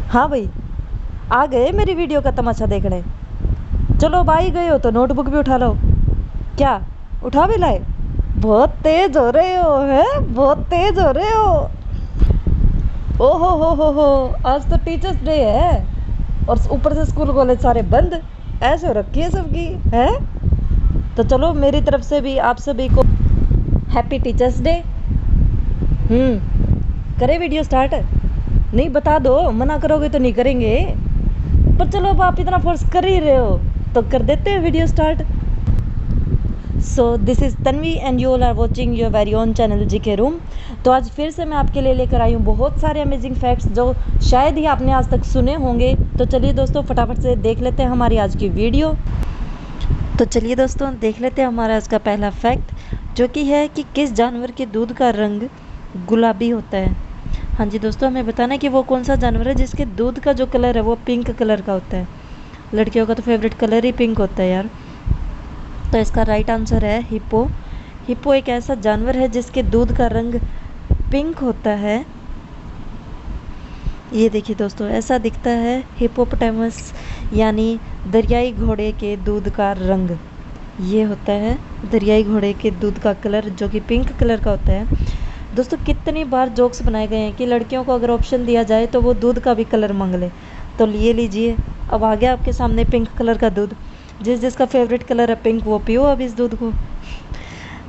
हाँ भाई, आ गए मेरी वीडियो का तमाशा देखने। चलो भाई, गए हो तो नोटबुक भी उठा लो। क्या उठा भी लाए? बहुत तेज हो रहे हो, है बहुत तेज हो रहे हो। ओ हो, आज तो टीचर्स डे है और ऊपर से स्कूल कॉलेज सारे बंद। ऐसे हो रखी है सबकी, है। तो चलो मेरी तरफ से भी आप सभी को हैप्पी टीचर्स डे। करें वीडियो स्टार्ट? नहीं, बता दो, मना करोगे तो नहीं करेंगे। पर चलो, अब आप इतना फोर्स कर ही रहे हो तो कर देते हैं video start. So this is Tanvi and you all are watching your very own channel GK room. तो आज फिर से मैं आपके लिए लेकर आई हूँ बहुत सारे अमेजिंग फैक्ट्स जो शायद ही आपने आज तक सुने होंगे। तो चलिए दोस्तों, फटाफट से देख लेते हैं हमारी आज की वीडियो। तो चलिए दोस्तों, देख लेते हैं हमारा आज का पहला फैक्ट, जो कि है कि किस जानवर के दूध का रंग गुलाबी होता है। हाँ जी दोस्तों, हमें बताना है कि वो कौन सा जानवर है जिसके दूध का जो कलर है वो पिंक कलर का होता है। लड़कियों का तो फेवरेट कलर ही पिंक होता है यार। तो इसका राइट आंसर है हिप्पो। हिप्पो एक ऐसा जानवर है जिसके दूध का रंग पिंक होता है। ये देखिए दोस्तों, ऐसा दिखता है हिप्पोपोटामस यानी दरियाई घोड़े के दूध का रंग। ये होता है दरियाई घोड़े के दूध का कलर, जो कि पिंक कलर का होता है। दोस्तों, कितनी बार जोक्स बनाए गए हैं कि लड़कियों को अगर ऑप्शन दिया जाए तो वो दूध का भी कलर मांग ले। तो लिए लीजिए, अब आ गया आपके सामने पिंक कलर का दूध। जिसका फेवरेट कलर है पिंक, वो पियो अब इस दूध को।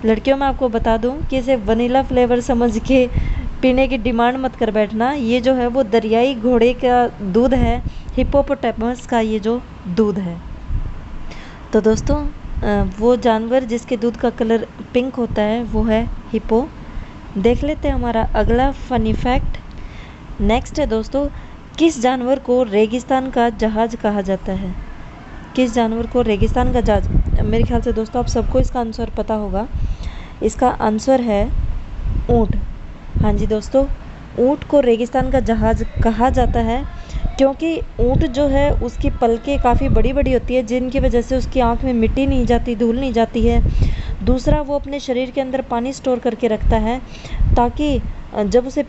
लड़कियों, मैं आपको बता दूं कि इसे वनीला फ्लेवर समझ के पीने की डिमांड मत कर बैठना। ये जो है वो दरियाई घोड़े का दूध है, हिप्पोपोटामस का ये जो दूध है। तो दोस्तों, वो जानवर जिसके दूध का कलर पिंक होता है वो है हिप्पो। देख लेते हैं हमारा अगला फनी फैक्ट। नेक्स्ट है दोस्तों, किस जानवर को रेगिस्तान का जहाज कहा जाता है? किस जानवर को रेगिस्तान का जहाज? मेरे ख्याल से दोस्तों आप सबको इसका आंसर पता होगा। इसका आंसर है ऊँट। हाँ जी दोस्तों, ऊँट को रेगिस्तान का जहाज कहा जाता है क्योंकि ऊँट जो है उसकी पलकें काफ़ी बड़ी बड़ी होती है, जिनकी वजह से उसकी आँख में मिट्टी नहीं जाती, धूल नहीं जाती है। दूसरा, वो अपने शरीर के अंदर पानी स्टोर करके रखता है ताकि जब उसे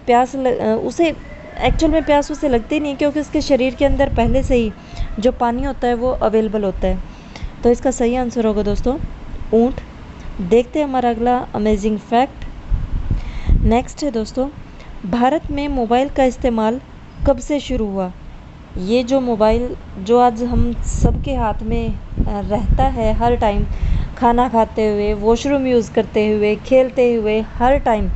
उसे एक्चुअल में प्यास उसे लगती नहीं, क्योंकि उसके शरीर के अंदर पहले से ही जो पानी होता है वो अवेलेबल होता है। तो इसका सही आंसर होगा दोस्तों ऊँट। देखते हैं हमारा अगला अमेजिंग फैक्ट। नेक्स्ट है दोस्तों, भारत में मोबाइल का इस्तेमाल कब से शुरू हुआ? ये जो मोबाइल जो आज हम सबके हाथ में रहता है हर टाइम, खाना खाते हुए, वॉशरूम यूज़ करते हुए, खेलते हुए, हर टाइम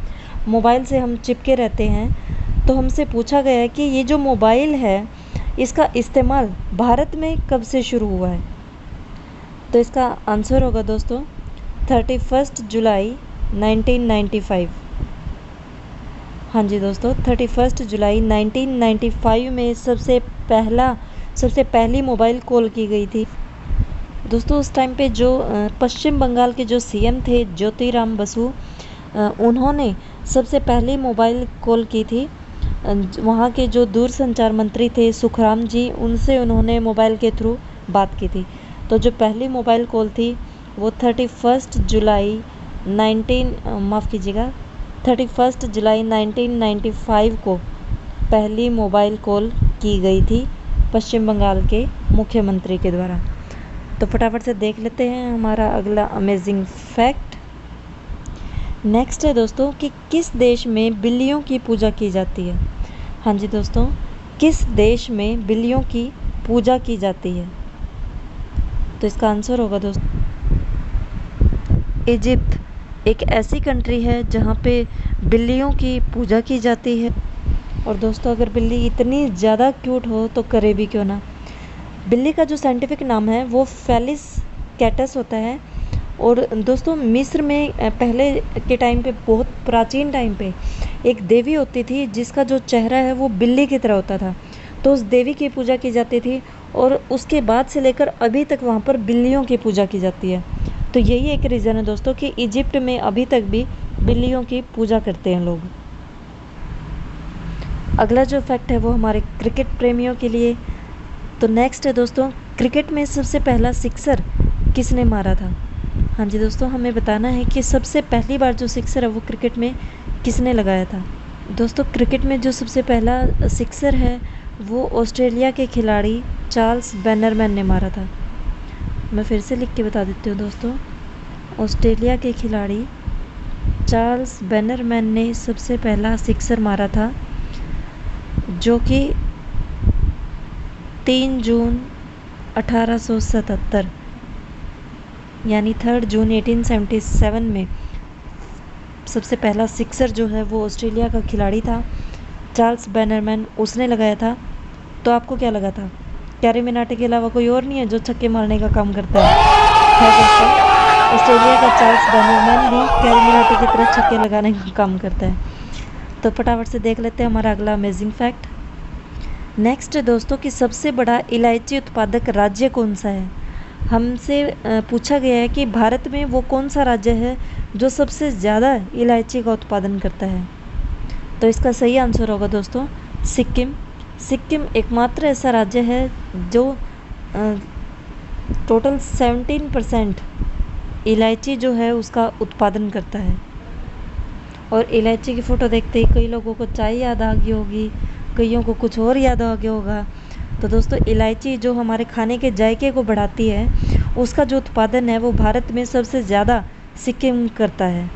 मोबाइल से हम चिपके रहते हैं। तो हमसे पूछा गया है कि ये जो मोबाइल है इसका इस्तेमाल भारत में कब से शुरू हुआ है? तो इसका आंसर होगा दोस्तों 31 जुलाई 1995। हाँ जी दोस्तों, 31 जुलाई 1995 में सबसे पहली मोबाइल कॉल की गई थी। दोस्तों, उस टाइम पे जो पश्चिम बंगाल के जो सीएम थे ज्योतिराम बसु, उन्होंने सबसे पहली मोबाइल कॉल की थी। वहाँ के जो दूरसंचार मंत्री थे सुखराम जी, उनसे उन्होंने मोबाइल के थ्रू बात की थी। तो जो पहली मोबाइल कॉल थी वो 31 जुलाई 1995 को पहली मोबाइल कॉल की गई थी पश्चिम बंगाल के मुख्यमंत्री के द्वारा। तो फटाफट से देख लेते हैं हमारा अगला अमेजिंग फैक्ट। नेक्स्ट है दोस्तों कि किस देश में बिल्लियों की पूजा की जाती है? हाँ जी दोस्तों, किस देश में बिल्लियों की पूजा की जाती है? तो इसका आंसर होगा दोस्तों इजिप्ट। एक ऐसी कंट्री है जहाँ पे बिल्लियों की पूजा की जाती है। और दोस्तों, अगर बिल्ली इतनी ज़्यादा क्यूट हो तो करे भी क्यों ना। बिल्ली का जो साइंटिफिक नाम है वो फेलिस कैटस होता है। और दोस्तों, मिस्र में पहले के टाइम पे, बहुत प्राचीन टाइम पे, एक देवी होती थी जिसका जो चेहरा है वो बिल्ली की तरह होता था। तो उस देवी की पूजा की जाती थी और उसके बाद से लेकर अभी तक वहाँ पर बिल्लियों की पूजा की जाती है। तो यही एक रीज़न है दोस्तों कि इजिप्ट में अभी तक भी बिल्लियों की पूजा करते हैं लोग। अगला जो फैक्ट है वो हमारे क्रिकेट प्रेमियों के लिए। तो नेक्स्ट है दोस्तों, क्रिकेट में सबसे पहला सिक्सर किसने मारा था? हाँ जी दोस्तों, हमें बताना है कि सबसे पहली बार जो सिक्सर है वो क्रिकेट में किसने लगाया था। दोस्तों, क्रिकेट में जो सबसे पहला सिक्सर है वो ऑस्ट्रेलिया के खिलाड़ी चार्ल्स बैनरमैन ने मारा था। मैं फिर से लिख के बता देती हूँ दोस्तों, ऑस्ट्रेलिया के खिलाड़ी चार्ल्स बैनरमैन ने सबसे पहला सिक्सर मारा था, जो कि 3 जून 1877 यानी 3 जून 1877 में सबसे पहला सिक्सर जो है वो ऑस्ट्रेलिया का खिलाड़ी था चार्ल्स बैनरमैन, उसने लगाया था। तो आपको क्या लगा था, कैरी मिनाटी के अलावा कोई और नहीं है जो छक्के मारने का काम करता है दोस्तों? ऑस्ट्रेलिया का चार्ल्स बैनरमैन भी कैरी मिनाटी की तरह छक्के लगाने का काम करता है। तो फटाफट से देख लेते हैं हमारा अगला अमेजिंग फैक्ट। नेक्स्ट है दोस्तों कि सबसे बड़ा इलायची उत्पादक राज्य कौन सा है। हमसे पूछा गया है कि भारत में वो कौन सा राज्य है जो सबसे ज़्यादा इलायची का उत्पादन करता है। तो इसका सही आंसर होगा दोस्तों सिक्किम। सिक्किम एकमात्र ऐसा राज्य है जो टोटल 17% इलायची जो है उसका उत्पादन करता है। और इलायची की फ़ोटो देखते ही कई लोगों को चाय याद आ गई होगी, कईयों को कुछ और याद आ गया होगा। तो दोस्तों इलायची जो हमारे खाने के जायके को बढ़ाती है, उसका जो उत्पादन है वो भारत में सबसे ज़्यादा सिक्किम करता है।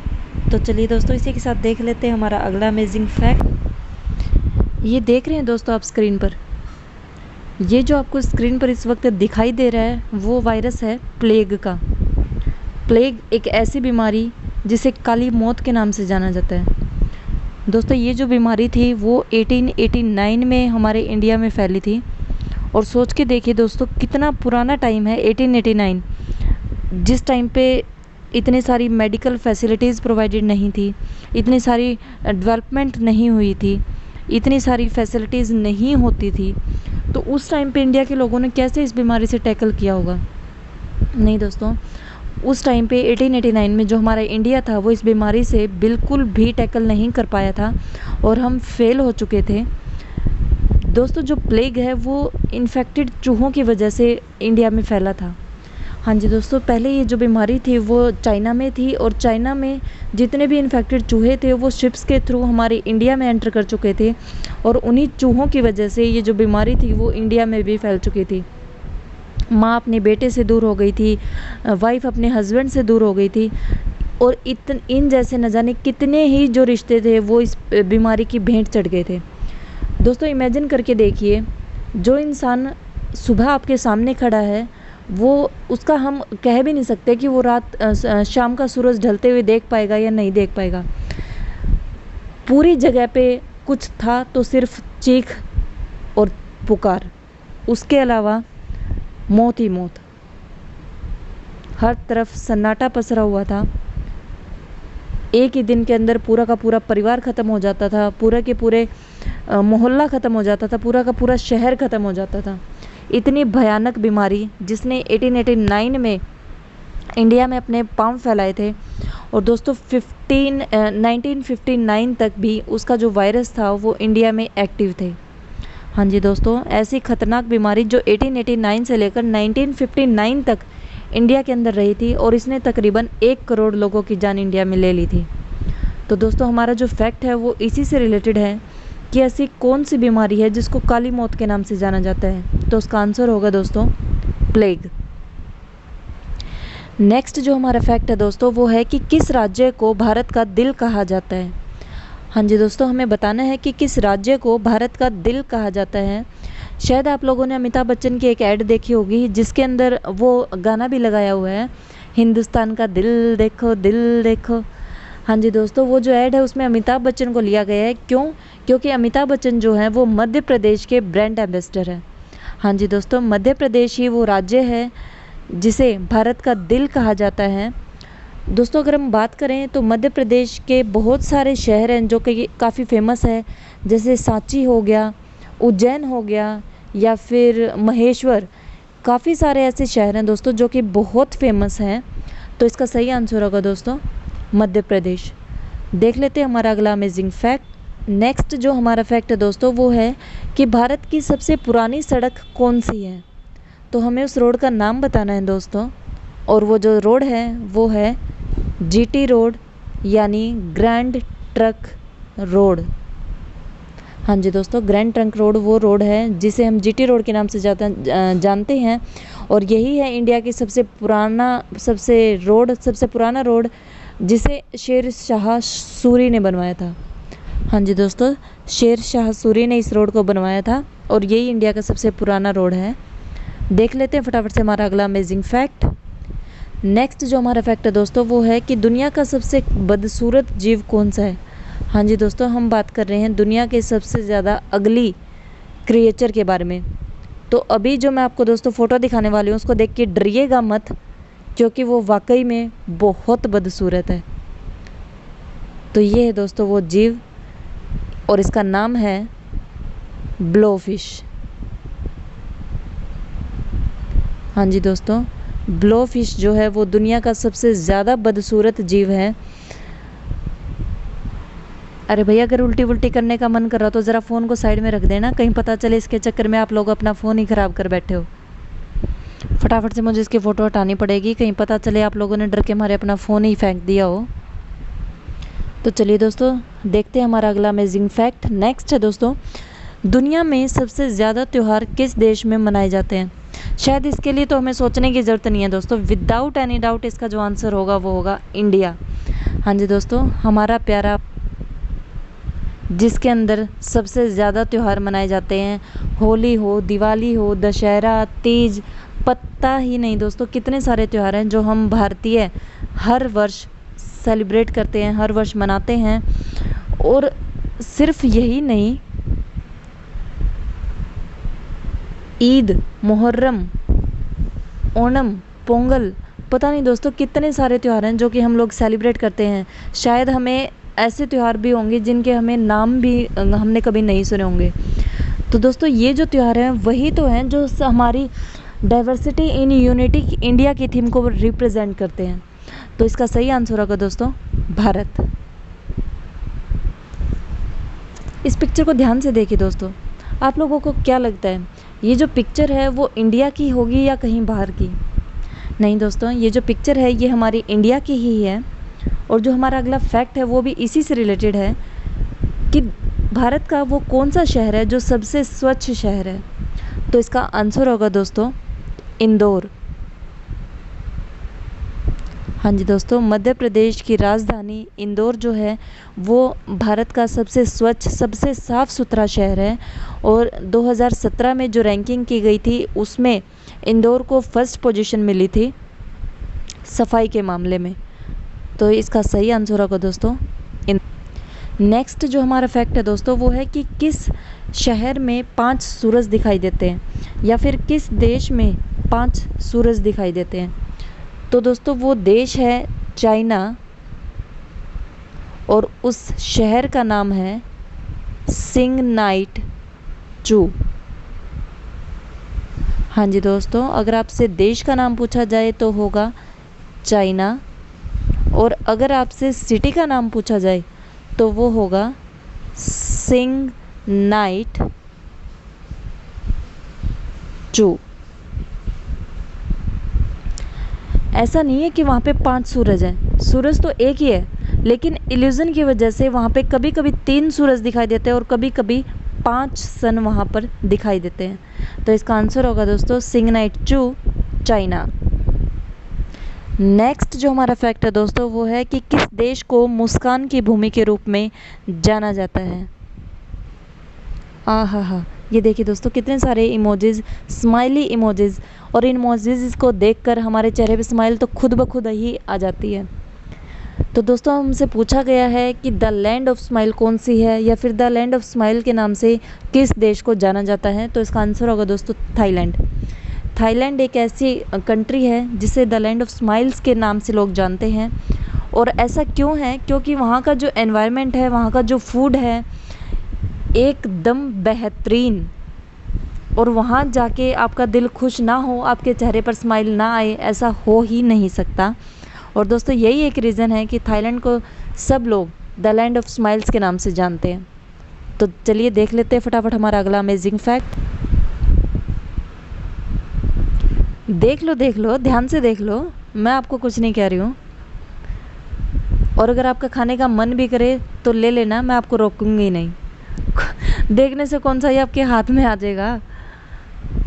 तो चलिए दोस्तों इसी के साथ देख लेते हैं हमारा अगला अमेजिंग फैक्ट। ये देख रहे हैं दोस्तों आप स्क्रीन पर, ये जो आपको स्क्रीन पर इस वक्त दिखाई दे रहा है वो वायरस है प्लेग का। प्लेग एक ऐसी बीमारी जिसे काली मौत के नाम से जाना जाता है। दोस्तों ये जो बीमारी थी वो 1889 में हमारे इंडिया में फैली थी। और सोच के देखिए दोस्तों कितना पुराना टाइम है 1889, जिस टाइम पे इतनी सारी मेडिकल फैसिलिटीज़ प्रोवाइडेड नहीं थी, इतनी सारी डेवलपमेंट नहीं हुई थी, इतनी सारी फैसिलिटीज़ नहीं होती थी। तो उस टाइम पे इंडिया के लोगों ने कैसे इस बीमारी से टैकल किया होगा। नहीं दोस्तों, उस टाइम पे 1889 में जो हमारा इंडिया था वो इस बीमारी से बिल्कुल भी टैकल नहीं कर पाया था और हम फेल हो चुके थे। दोस्तों जो प्लेग है वो इन्फेक्टेड चूहों की वजह से इंडिया में फैला था। हाँ जी दोस्तों, पहले ये जो बीमारी थी वो चाइना में थी और चाइना में जितने भी इन्फेक्टेड चूहे थे वो शिप्स के थ्रू हमारे इंडिया में एंटर कर चुके थे और उन्हीं चूहों की वजह से ये जो बीमारी थी वो इंडिया में भी फैल चुकी थी। माँ अपने बेटे से दूर हो गई थी, वाइफ अपने हस्बैंड से दूर हो गई थी और इन जैसे न जाने कितने ही जो रिश्ते थे वो इस बीमारी की भेंट चढ़ गए थे। दोस्तों इमेजिन करके देखिए, जो इंसान सुबह आपके सामने खड़ा है वो उसका हम कह भी नहीं सकते कि वो शाम का सूरज ढलते हुए देख पाएगा या नहीं देख पाएगा। पूरी जगह पे कुछ था तो सिर्फ चीख और पुकार, उसके अलावा मौत ही मौत। हर तरफ सन्नाटा पसरा हुआ था। एक ही दिन के अंदर पूरा का पूरा परिवार ख़त्म हो जाता था, पूरा के पूरे मोहल्ला ख़त्म हो जाता था, पूरा का पूरा शहर ख़त्म हो जाता था। इतनी भयानक बीमारी जिसने 1889 में इंडिया में अपने पांव फैलाए थे। और दोस्तों 1959 तक भी उसका जो वायरस था वो इंडिया में एक्टिव थे। हाँ जी दोस्तों, ऐसी खतरनाक बीमारी जो 1889 से लेकर 1959 तक इंडिया के अंदर रही थी और इसने तकरीबन 1 करोड़ लोगों की जान इंडिया में ले ली थी। तो दोस्तों हमारा जो फैक्ट है वो इसी से रिलेटेड है कि ऐसी कौन सी बीमारी है जिसको काली मौत के नाम से जाना जाता है। तो उसका आंसर होगा दोस्तों प्लेग। नेक्स्ट जो हमारा फैक्ट है दोस्तों वो है कि किस राज्य को भारत का दिल कहा जाता है। हाँ जी दोस्तों, हमें बताना है कि किस राज्य को भारत का दिल कहा जाता है। शायद आप लोगों ने अमिताभ बच्चन की एक ऐड देखी होगी जिसके अंदर वो गाना भी लगाया हुआ है, हिंदुस्तान का दिल देखो दिल देखो। हाँ जी दोस्तों, वो जो ऐड है उसमें अमिताभ बच्चन को लिया गया है। क्यों? क्योंकि अमिताभ बच्चन जो है वो मध्य प्रदेश के ब्रांड एम्बेसडर है। हाँ जी दोस्तों, मध्य प्रदेश ही वो राज्य है जिसे भारत का दिल कहा जाता है। दोस्तों अगर हम बात करें तो मध्य प्रदेश के बहुत सारे शहर हैं जो कि काफ़ी फेमस है, जैसे सांची हो गया, उज्जैन हो गया या फिर महेश्वर। काफ़ी सारे ऐसे शहर हैं दोस्तों जो कि बहुत फेमस हैं। तो इसका सही आंसर होगा दोस्तों मध्य प्रदेश। देख लेते हैं हमारा अगला अमेजिंग फैक्ट। नेक्स्ट जो हमारा फैक्ट है दोस्तों वो है कि भारत की सबसे पुरानी सड़क कौन सी है। तो हमें उस रोड का नाम बताना है दोस्तों, और वो जो रोड है वो है जीटी रोड यानी ग्रैंड ट्रक रोड। हाँ जी दोस्तों, ग्रैंड ट्रंक रोड वो रोड है जिसे हम जीटी रोड के नाम से जानते हैं, और यही है इंडिया की सबसे पुराना रोड जिसे शेर शाह सूरी ने बनवाया था। हाँ जी दोस्तों, शेर शाह सूरी ने इस रोड को बनवाया था और यही इंडिया का सबसे पुराना रोड है। देख लेते हैं फटाफट से हमारा अगला अमेजिंग फैक्ट। नेक्स्ट जो हमारा फैक्ट है दोस्तों वो है कि दुनिया का सबसे बदसूरत जीव कौन सा है। हाँ जी दोस्तों, हम बात कर रहे हैं दुनिया के सबसे ज़्यादा अगली क्रिएचर के बारे में। तो अभी जो मैं आपको दोस्तों फ़ोटो दिखाने वाली हूँ उसको देख के डरिएगा मत, क्योंकि वो वाकई में बहुत बदसूरत है। तो ये है दोस्तों वो जीव और इसका नाम है ब्लोफिश। हाँ जी दोस्तों, ब्लोफिश जो है वो दुनिया का सबसे ज़्यादा बदसूरत जीव है। अरे भैया, अगर उल्टी वुल्टी करने का मन कर रहा तो ज़रा फ़ोन को साइड में रख देना, कहीं पता चले इसके चक्कर में आप लोग अपना फ़ोन ही ख़राब कर बैठे हो। फटाफट से मुझे इसकी फ़ोटो हटानी पड़ेगी, कहीं पता चले आप लोगों ने डर के मारे अपना फ़ोन ही फेंक दिया हो। तो चलिए दोस्तों, देखते हैं हमारा अगला अमेजिंग फैक्ट। नेक्स्ट है दोस्तों, दुनिया में सबसे ज़्यादा त्यौहार किस देश में मनाए जाते हैं। शायद इसके लिए तो हमें सोचने की ज़रूरत नहीं है दोस्तों, विदाउट एनी डाउट इसका जो आंसर होगा वो होगा इंडिया। हाँ जी दोस्तों, हमारा प्यारा, जिसके अंदर सबसे ज़्यादा त्यौहार मनाए जाते हैं, होली हो, दिवाली हो, दशहरा, तीज, पता ही नहीं दोस्तों कितने सारे त्यौहार हैं जो हम भारतीय हर वर्ष सेलिब्रेट करते हैं, हर वर्ष मनाते हैं। और सिर्फ यही नहीं, ईद, मुहर्रम, ओणम, पोंगल, पता नहीं दोस्तों कितने सारे त्यौहार हैं जो कि हम लोग सेलिब्रेट करते हैं। शायद हमें ऐसे त्यौहार भी होंगे जिनके हमें नाम भी हमने कभी नहीं सुने होंगे। तो दोस्तों ये जो त्यौहार हैं वही तो हैं जो हमारी डाइवर्सिटी इन यूनिटी इंडिया की थीम को रिप्रेजेंट करते हैं। तो इसका सही आंसर होगा दोस्तों भारत। इस पिक्चर को ध्यान से देखिए दोस्तों, आप लोगों को क्या लगता है ये जो पिक्चर है वो इंडिया की होगी या कहीं बाहर की। नहीं दोस्तों, ये जो पिक्चर है ये हमारी इंडिया की ही है। और जो हमारा अगला फैक्ट है वो भी इसी से रिलेटेड है कि भारत का वो कौन सा शहर है जो सबसे स्वच्छ शहर है। तो इसका आंसर होगा दोस्तों इंदौर। हाँ जी दोस्तों, मध्य प्रदेश की राजधानी इंदौर जो है वो भारत का सबसे स्वच्छ, सबसे साफ़ सुथरा शहर है। और 2017 में जो रैंकिंग की गई थी उसमें इंदौर को फर्स्ट पोजीशन मिली थी सफाई के मामले में। तो इसका सही आंसर होगा दोस्तों। नेक्स्ट जो हमारा फैक्ट है दोस्तों वो है कि किस शहर में 5 सूरज दिखाई देते हैं, या फिर किस देश में 5 सूरज दिखाई देते हैं। तो दोस्तों वो देश है चाइना और उस शहर का नाम है सिंगनाइट चू। हाँ जी दोस्तों, अगर आपसे देश का नाम पूछा जाए तो होगा चाइना, और अगर आपसे सिटी का नाम पूछा जाए तो वो होगा सिंगनाइट चू। ऐसा नहीं है कि वहाँ पे 5 सूरज हैं, सूरज तो एक ही है, लेकिन इल्यूज़न की वजह से वहाँ पे कभी कभी 3 सूरज दिखाई देते हैं और कभी कभी 5 सन वहाँ पर दिखाई देते हैं। तो इसका आंसर होगा दोस्तों सिंगनाइट चू, चाइना। नेक्स्ट जो हमारा फैक्ट है दोस्तों वो है कि किस देश को मुस्कान की भूमि के रूप में जाना जाता है। हा, ये देखिए दोस्तों कितने सारे इमोजीज, स्माइली इमोजीज, और इन इमोजीज को देखकर हमारे चेहरे पे स्माइल तो खुद ब खुद ही आ जाती है। तो दोस्तों हमसे पूछा गया है कि द लैंड ऑफ स्माइल कौन सी है, या फिर द लैंड ऑफ स्माइल के नाम से किस देश को जाना जाता है। तो इसका आंसर होगा दोस्तों थाईलैंड। थाईलैंड एक ऐसी कंट्री है जिसे द लैंड ऑफ स्माइल्स के नाम से लोग जानते हैं। और ऐसा क्यों है, क्योंकि वहाँ का जो एनवायरनमेंट है, वहाँ का जो फूड है एकदम बेहतरीन, और वहाँ जाके आपका दिल खुश ना हो, आपके चेहरे पर स्माइल ना आए, ऐसा हो ही नहीं सकता। और दोस्तों यही एक रीज़न है कि थाईलैंड को सब लोग द लैंड ऑफ स्माइल्स के नाम से जानते हैं। तो चलिए देख लेते हैं फटाफट हमारा अगला अमेजिंग फैक्ट। देख लो, ध्यान से देख लो, मैं आपको कुछ नहीं कह रही हूँ। और अगर आपका खाने का मन भी करे तो ले लेना, मैं आपको रोकूंगी नहीं। देखने से कौन सा ये आपके हाथ में आ जाएगा।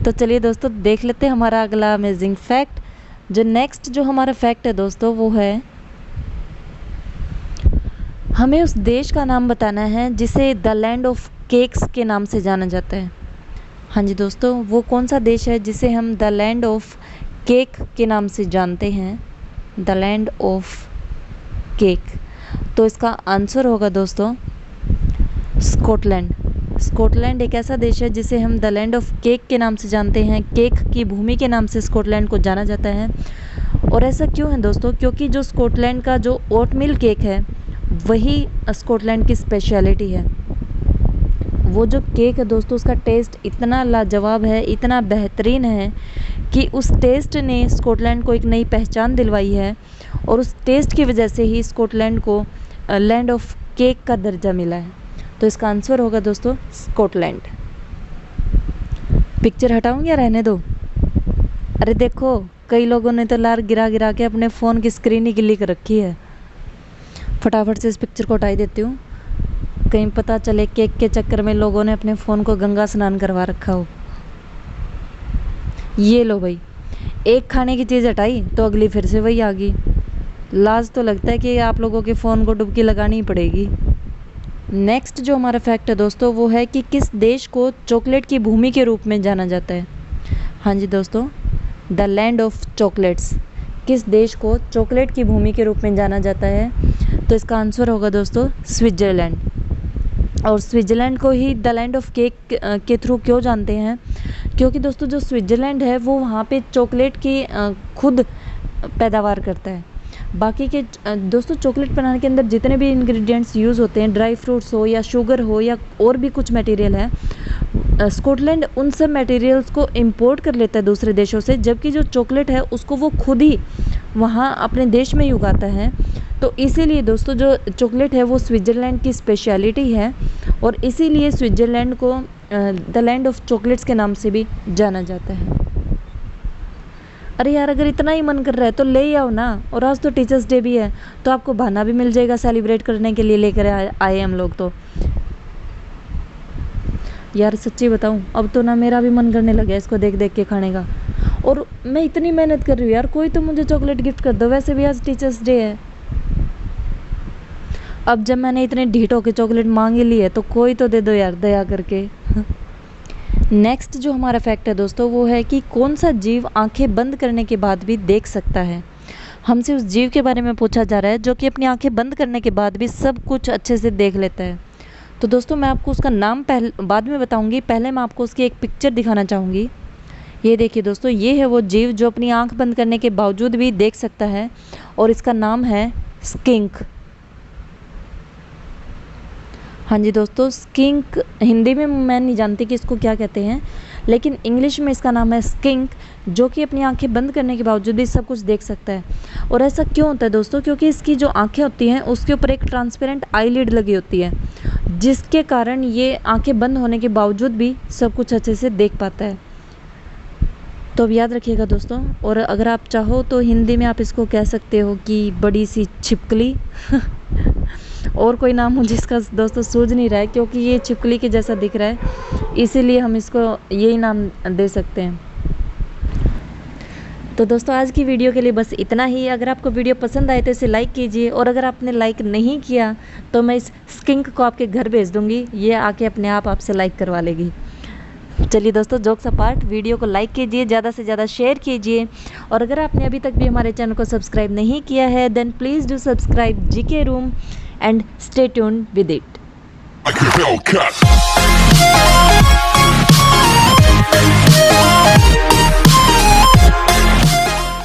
तो चलिए दोस्तों देख लेते हैं हमारा अगला अमेजिंग फैक्ट। जो नेक्स्ट जो हमारा फैक्ट है दोस्तों वो है, हमें उस देश का नाम बताना है जिसे द लैंड ऑफ केक्स के नाम से जाना जाता है। हाँ जी दोस्तों, वो कौन सा देश है जिसे हम द लैंड ऑफ केक के नाम से जानते हैं? The land of cake. तो इसका आंसर होगा दोस्तों स्कॉटलैंड। स्कॉटलैंड एक ऐसा देश है जिसे हम द लैंड ऑफ केक के नाम से जानते हैं। केक की भूमि के नाम से स्कॉटलैंड को जाना जाता है। और ऐसा क्यों है दोस्तों? क्योंकि जो स्कॉटलैंड का जो ओटमील केक है वही स्कॉटलैंड की स्पेशलिटी है। वो जो केक है दोस्तों उसका टेस्ट इतना लाजवाब है, इतना बेहतरीन है कि उस टेस्ट ने स्कॉटलैंड को एक नई पहचान दिलवाई है। और उस टेस्ट की वजह से ही स्कॉटलैंड को लैंड ऑफ केक का दर्जा मिला है। तो इसका आंसर होगा दोस्तों स्कॉटलैंड। पिक्चर हटाऊं या रहने दो? अरे देखो, कई लोगों ने तो लार गिरा गिरा के अपने फ़ोन की स्क्रीन ही गिल्ली कर रखी है। फटाफट से इस पिक्चर को हटाई देती हूँ, कहीं पता चले केक के चक्कर में लोगों ने अपने फ़ोन को गंगा स्नान करवा रखा हो। ये लो भाई, एक खाने की चीज़ हटाई तो अगली फिर से वही आ गई। लाज तो लगता है कि आप लोगों के फ़ोन को डुबकी लगानी ही पड़ेगी। नेक्स्ट जो हमारा फैक्ट है दोस्तों वो है कि किस देश को चॉकलेट की भूमि के रूप में जाना जाता है? हाँ जी दोस्तों, द लैंड ऑफ चॉकलेट्स। किस देश को चॉकलेट की भूमि के रूप में जाना जाता है? तो इसका आंसर होगा दोस्तों स्विट्ज़रलैंड। और स्विट्ज़रलैंड को ही द लैंड ऑफ केक के थ्रू क्यों जानते हैं? क्योंकि दोस्तों जो स्विट्ज़रलैंड है वो वहाँ पे चॉकलेट की खुद पैदावार करता है। बाकी के दोस्तों चॉकलेट बनाने के अंदर जितने भी इंग्रेडिएंट्स यूज़ होते हैं, ड्राई फ्रूट्स हो या शुगर हो या और भी कुछ मटेरियल है, स्कॉटलैंड उन सब मटेरियल्स को इंपोर्ट कर लेता है दूसरे देशों से, जबकि जो चॉकलेट है उसको वो खुद ही वहाँ अपने देश में ही उगाता है। तो इसीलिए दोस्तों जो चॉकलेट है वो स्विट्ज़रलैंड की स्पेशलिटी है और इसीलिए स्विट्ज़रलैंड को द लैंड ऑफ चॉकलेट्स के नाम से भी जाना जाता है। अरे यार, अगर इतना ही मन कर रहा है तो ले ही आओ ना। और आज तो टीचर्स डे भी है तो आपको बहाना भी मिल जाएगा सेलिब्रेट करने के लिए लेकर आए हम लोग। तो यार सच्ची बताऊं, अब तो ना मेरा भी मन करने लगा इसको देख देख के खाने का। और मैं इतनी मेहनत कर रही हूँ यार, कोई तो मुझे चॉकलेट गिफ्ट कर दो। वैसे भी आज टीचर्स डे है। अब जब मैंने इतने ढीठ होके चॉकलेट मांग ही ली है तो कोई तो दे दो यार दया करके। नेक्स्ट जो हमारा फैक्ट है दोस्तों वो है कि कौन सा जीव आंखें बंद करने के बाद भी देख सकता है? हमसे उस जीव के बारे में पूछा जा रहा है जो कि अपनी आंखें बंद करने के बाद भी सब कुछ अच्छे से देख लेता है। तो दोस्तों मैं आपको उसका नाम बाद में बताऊंगी, पहले मैं आपको उसकी एक पिक्चर दिखाना चाहूँगी। ये देखिए दोस्तों, ये है वो जीव जो अपनी आंख बंद करने के बावजूद भी देख सकता है और इसका नाम है स्किंक। हाँ जी दोस्तों, स्किंक हिंदी में मैं नहीं जानती कि इसको क्या कहते हैं, लेकिन इंग्लिश में इसका नाम है स्किंक, जो कि अपनी आंखें बंद करने के बावजूद भी सब कुछ देख सकता है। और ऐसा क्यों होता है दोस्तों? क्योंकि इसकी जो आंखें होती हैं उसके ऊपर एक ट्रांसपेरेंट आईलिड लगी होती है, जिसके कारण ये आंखें बंद होने के बावजूद भी सब कुछ अच्छे से देख पाता है। तो अब याद रखिएगा दोस्तों। और अगर आप चाहो तो हिंदी में आप इसको कह सकते हो कि बड़ी सी छिपकली। और कोई नाम मुझे इसका दोस्तों सूझ नहीं रहा है, क्योंकि ये छिपकली के जैसा दिख रहा है, इसीलिए हम इसको यही नाम दे सकते हैं। तो दोस्तों आज की वीडियो के लिए बस इतना ही। अगर आपको वीडियो पसंद आए तो इसे लाइक कीजिए, और अगर आपने लाइक नहीं किया तो मैं इस स्किंक को आपके घर भेज दूँगी, ये आके अपने आप आपसे लाइक करवा लेगी। चलिए दोस्तों, जोक्स अपार्ट, वीडियो को लाइक कीजिए, ज़्यादा से ज़्यादा शेयर कीजिए, और अगर आपने अभी तक भी हमारे चैनल को सब्सक्राइब नहीं किया है then please do subscribe GK room and stay tuned with it.